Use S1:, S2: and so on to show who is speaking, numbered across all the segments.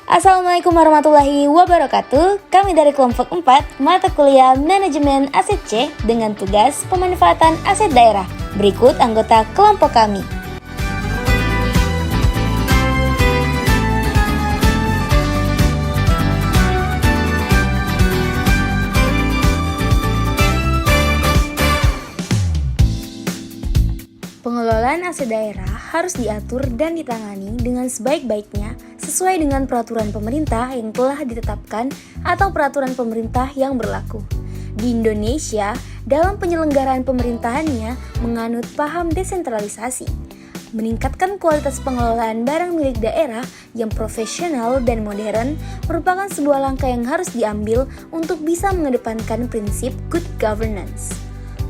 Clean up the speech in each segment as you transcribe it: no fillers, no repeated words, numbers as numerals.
S1: Assalamualaikum warahmatullahi wabarakatuh. Kami dari kelompok 4 mata kuliah Manajemen Aset C dengan tugas pemanfaatan aset daerah. Berikut anggota kelompok kami. Pengelolaan aset daerah harus diatur dan ditangani dengan sebaik-baiknya sesuai dengan peraturan pemerintah yang telah ditetapkan atau peraturan pemerintah yang berlaku. Di Indonesia, dalam penyelenggaraan pemerintahannya menganut paham desentralisasi, meningkatkan kualitas pengelolaan barang milik daerah yang profesional dan modern merupakan sebuah langkah yang harus diambil untuk bisa mengedepankan prinsip good governance.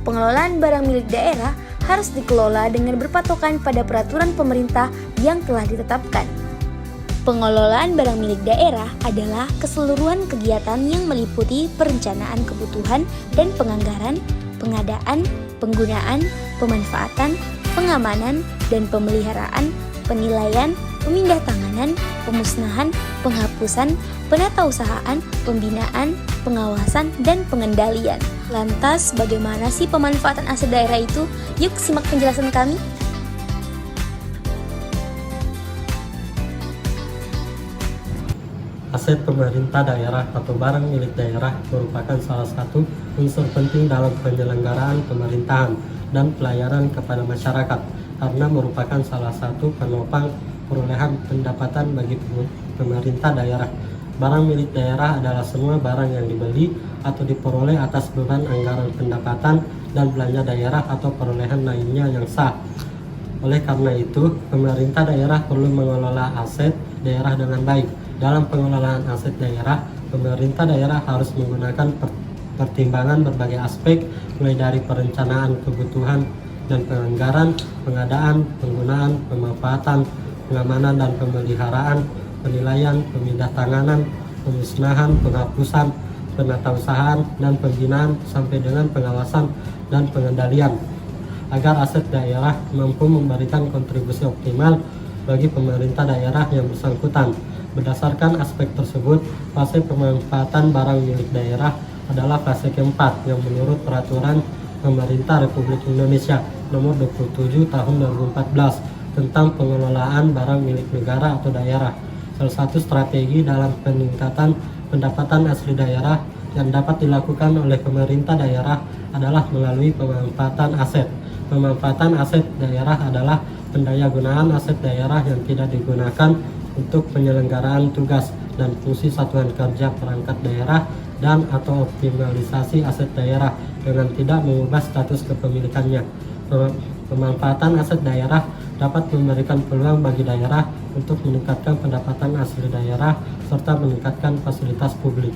S1: Pengelolaan barang milik daerah harus dikelola dengan berpatokan pada peraturan pemerintah yang telah ditetapkan. Pengelolaan barang milik daerah adalah keseluruhan kegiatan yang meliputi perencanaan kebutuhan dan penganggaran, pengadaan, penggunaan, pemanfaatan, pengamanan, dan pemeliharaan, penilaian, pemindahtanganan, pemusnahan, penghapusan, penatausahaan, pembinaan, pengawasan, dan pengendalian. Lantas, bagaimana sih pemanfaatan aset daerah itu? Yuk simak penjelasan kami.
S2: Aset pemerintah daerah atau barang milik daerah merupakan salah satu unsur penting dalam penyelenggaraan pemerintahan dan pelayanan kepada masyarakat karena merupakan salah satu penopang perolehan pendapatan bagi pemerintah daerah. Barang milik daerah adalah semua barang yang dibeli atau diperoleh atas beban anggaran pendapatan dan belanja daerah atau perolehan lainnya yang sah. Oleh karena itu, pemerintah daerah perlu mengelola aset daerah dengan baik. Dalam pengelolaan aset daerah, pemerintah daerah harus menggunakan pertimbangan berbagai aspek, mulai dari perencanaan kebutuhan dan penganggaran, pengadaan, penggunaan, pemanfaatan, pengamanan dan pemeliharaan, penilaian, pemindahtanganan, pemusnahan, penghapusan, penatausahaan, dan pembinaan sampai dengan pengawasan dan pengendalian agar aset daerah mampu memberikan kontribusi optimal bagi pemerintah daerah yang bersangkutan. Berdasarkan aspek tersebut, fase pemanfaatan barang milik daerah adalah fase keempat yang menurut peraturan Pemerintah Republik Indonesia nomor 27 tahun 2014 tentang pengelolaan barang milik negara atau daerah. Salah satu strategi dalam peningkatan pendapatan asli daerah yang dapat dilakukan oleh pemerintah daerah adalah melalui pemanfaatan aset. Pemanfaatan aset daerah adalah pendayagunaan aset daerah yang tidak digunakan untuk penyelenggaraan tugas dan fungsi satuan kerja perangkat daerah dan atau optimalisasi aset daerah dengan tidak mengubah status kepemilikannya. Pemanfaatan aset daerah dapat memberikan peluang bagi daerah untuk meningkatkan pendapatan asli daerah serta meningkatkan fasilitas publik.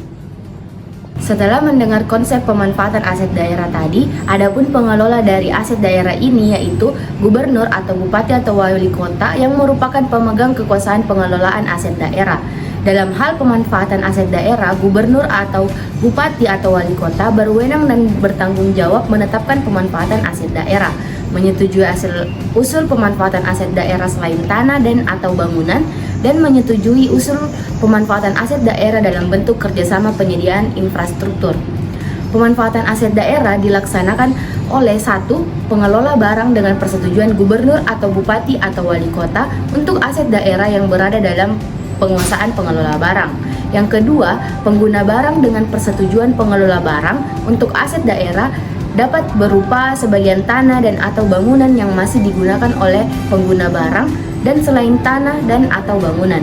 S3: Setelah mendengar konsep pemanfaatan aset daerah tadi, adapun pengelola dari aset daerah ini yaitu gubernur atau bupati atau wali kota yang merupakan pemegang kekuasaan pengelolaan aset daerah. Dalam hal pemanfaatan aset daerah, gubernur atau bupati atau wali kota berwenang dan bertanggung jawab menetapkan pemanfaatan aset daerah, menyetujui usul pemanfaatan aset daerah selain tanah dan atau bangunan, dan menyetujui usul pemanfaatan aset daerah dalam bentuk kerjasama penyediaan infrastruktur. Pemanfaatan aset daerah dilaksanakan oleh satu pengelola barang dengan persetujuan gubernur atau bupati atau wali kota untuk aset daerah yang berada dalam penguasaan pengelola barang. Yang kedua, pengguna barang dengan persetujuan pengelola barang untuk aset daerah dapat berupa sebagian tanah dan atau bangunan yang masih digunakan oleh pengguna barang dan selain tanah dan atau bangunan.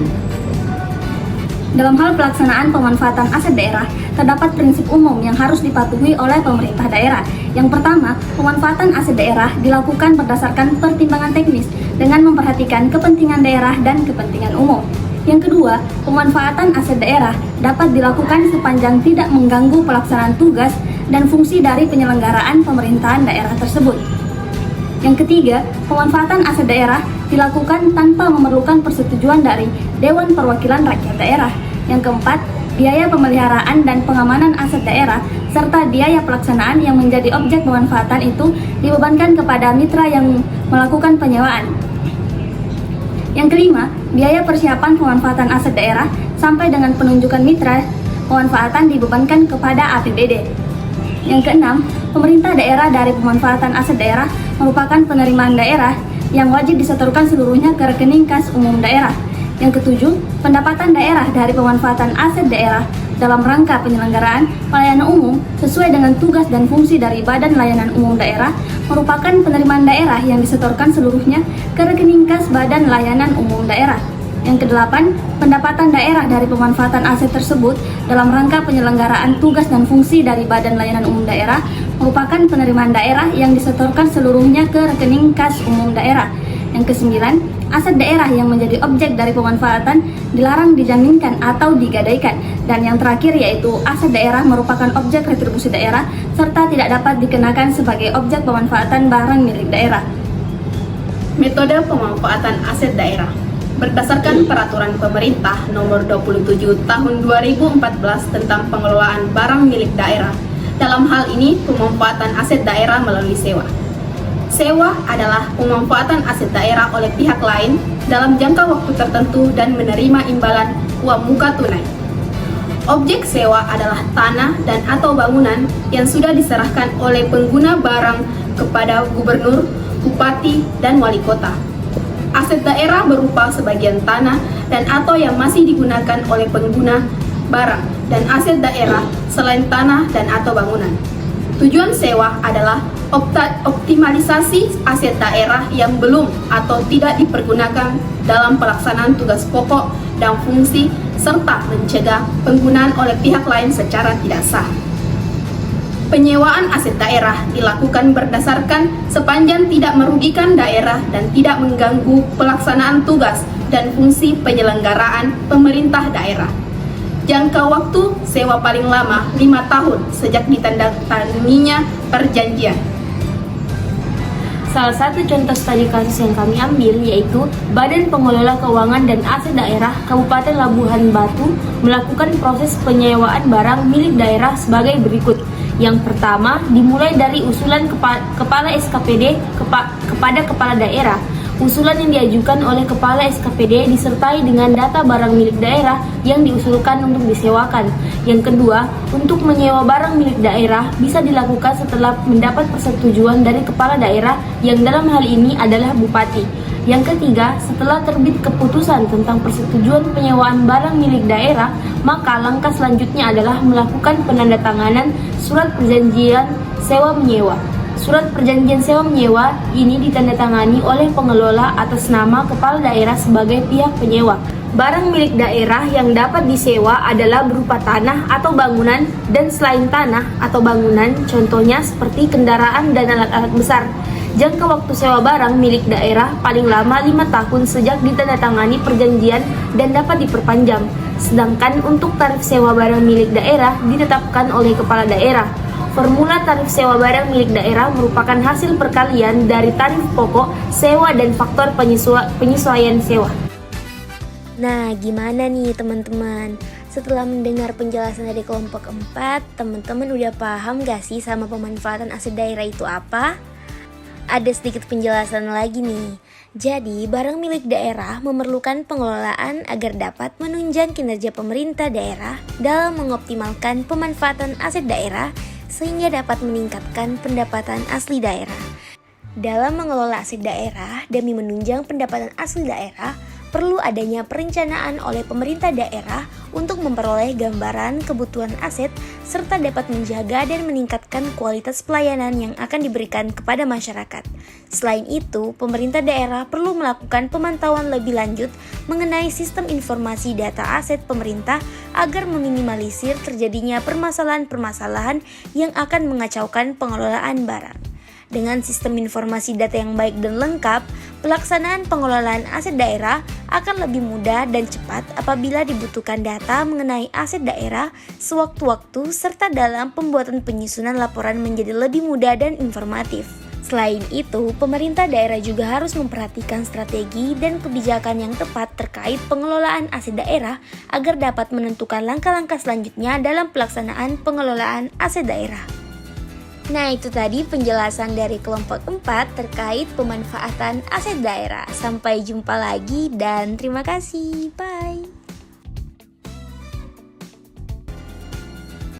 S4: Dalam hal pelaksanaan pemanfaatan aset daerah, terdapat prinsip umum yang harus dipatuhi oleh pemerintah daerah. Yang pertama, pemanfaatan aset daerah dilakukan berdasarkan pertimbangan teknis dengan memperhatikan kepentingan daerah dan kepentingan umum. Yang kedua, pemanfaatan aset daerah dapat dilakukan sepanjang tidak mengganggu pelaksanaan tugas dan fungsi dari penyelenggaraan pemerintahan daerah tersebut. Yang ketiga, pemanfaatan aset daerah dilakukan tanpa memerlukan persetujuan dari Dewan Perwakilan Rakyat Daerah. Yang keempat, biaya pemeliharaan dan pengamanan aset daerah serta biaya pelaksanaan yang menjadi objek pemanfaatan itu dibebankan kepada mitra yang melakukan penyewaan. Yang kelima, biaya persiapan pemanfaatan aset daerah sampai dengan penunjukan mitra pemanfaatan dibebankan kepada APBD. Yang keenam, pemerintah daerah dari pemanfaatan aset daerah merupakan penerimaan daerah yang wajib disetorkan seluruhnya ke rekening kas umum daerah. Yang ketujuh, pendapatan daerah dari pemanfaatan aset daerah dalam rangka penyelenggaraan pelayanan umum sesuai dengan tugas dan fungsi dari Badan Layanan Umum Daerah merupakan penerimaan daerah yang disetorkan seluruhnya ke rekening kas Badan Layanan Umum Daerah. Yang kedelapan, pendapatan daerah dari pemanfaatan aset tersebut dalam rangka penyelenggaraan tugas dan fungsi dari Badan Layanan Umum Daerah merupakan penerimaan daerah yang disetorkan seluruhnya ke rekening kas umum daerah. Yang kesembilan, aset daerah yang menjadi objek dari pemanfaatan dilarang dijaminkan atau digadaikan. Dan yang terakhir yaitu aset daerah merupakan objek retribusi daerah serta tidak dapat dikenakan sebagai objek pemanfaatan barang milik daerah.
S5: Metode pemanfaatan aset daerah berdasarkan Peraturan Pemerintah Nomor 27 Tahun 2014 tentang pengelolaan barang milik daerah. Dalam hal ini, pemanfaatan aset daerah melalui sewa. Sewa adalah pemanfaatan aset daerah oleh pihak lain dalam jangka waktu tertentu dan menerima imbalan uang muka tunai. Objek sewa adalah tanah dan atau bangunan yang sudah diserahkan oleh pengguna barang kepada gubernur, bupati, dan wali kota. Aset daerah berupa sebagian tanah dan atau yang masih digunakan oleh pengguna barang dan aset daerah selain tanah dan atau bangunan. Tujuan sewa adalah optimalisasi aset daerah yang belum atau tidak dipergunakan dalam pelaksanaan tugas pokok dan fungsi serta mencegah penggunaan oleh pihak lain secara tidak sah. Penyewaan aset daerah dilakukan berdasarkan sepanjang tidak merugikan daerah dan tidak mengganggu pelaksanaan tugas dan fungsi penyelenggaraan pemerintah daerah. Jangka waktu sewa paling lama 5 tahun sejak ditandatanganinya perjanjian.
S3: Salah satu contoh studi kasus yang kami ambil yaitu Badan Pengelola Keuangan dan Aset Daerah Kabupaten Labuhan Batu melakukan proses penyewaan barang milik daerah sebagai berikut. Yang pertama, dimulai dari usulan Kepala SKPD kepada Kepala Daerah. Usulan yang diajukan oleh Kepala SKPD disertai dengan data barang milik daerah yang diusulkan untuk disewakan. Yang kedua, untuk menyewa barang milik daerah bisa dilakukan setelah mendapat persetujuan dari Kepala Daerah yang dalam hal ini adalah Bupati. Yang ketiga, setelah terbit keputusan tentang persetujuan penyewaan barang milik daerah, maka langkah selanjutnya adalah melakukan penandatanganan surat perjanjian sewa-menyewa. Surat perjanjian sewa-menyewa ini ditandatangani oleh pengelola atas nama Kepala Daerah sebagai pihak penyewa. Barang milik daerah yang dapat disewa adalah berupa tanah atau bangunan dan selain tanah atau bangunan, contohnya seperti kendaraan dan alat-alat besar. Jangka waktu sewa barang milik daerah paling lama 5 tahun sejak ditandatangani perjanjian dan dapat diperpanjang. Sedangkan untuk tarif sewa barang milik daerah ditetapkan oleh Kepala Daerah. Formula tarif sewa barang milik daerah merupakan hasil perkalian dari tarif pokok, sewa, dan faktor penyesuaian sewa.
S1: Nah, gimana nih teman-teman? Setelah mendengar penjelasan dari kelompok 4, teman-teman udah paham gak sih sama pemanfaatan aset daerah itu apa? Ada sedikit penjelasan lagi nih. Jadi, barang milik daerah memerlukan pengelolaan agar dapat menunjang kinerja pemerintah daerah dalam mengoptimalkan pemanfaatan aset daerah sehingga dapat meningkatkan pendapatan asli daerah. Dalam mengelola aset daerah demi menunjang pendapatan asli daerah, perlu adanya perencanaan oleh pemerintah daerah untuk memperoleh gambaran kebutuhan aset serta dapat menjaga dan meningkatkan kualitas pelayanan yang akan diberikan kepada masyarakat. Selain itu, pemerintah daerah perlu melakukan pemantauan lebih lanjut mengenai sistem informasi data aset pemerintah agar meminimalisir terjadinya permasalahan-permasalahan yang akan mengacaukan pengelolaan barang. Dengan sistem informasi data yang baik dan lengkap, pelaksanaan pengelolaan aset daerah akan lebih mudah dan cepat apabila dibutuhkan data mengenai aset daerah sewaktu-waktu serta dalam pembuatan penyusunan laporan menjadi lebih mudah dan informatif. Selain itu, pemerintah daerah juga harus memperhatikan strategi dan kebijakan yang tepat terkait pengelolaan aset daerah agar dapat menentukan langkah-langkah selanjutnya dalam pelaksanaan pengelolaan aset daerah. Nah, itu tadi penjelasan dari kelompok 4 terkait pemanfaatan aset daerah. Sampai jumpa lagi dan terima kasih. Bye.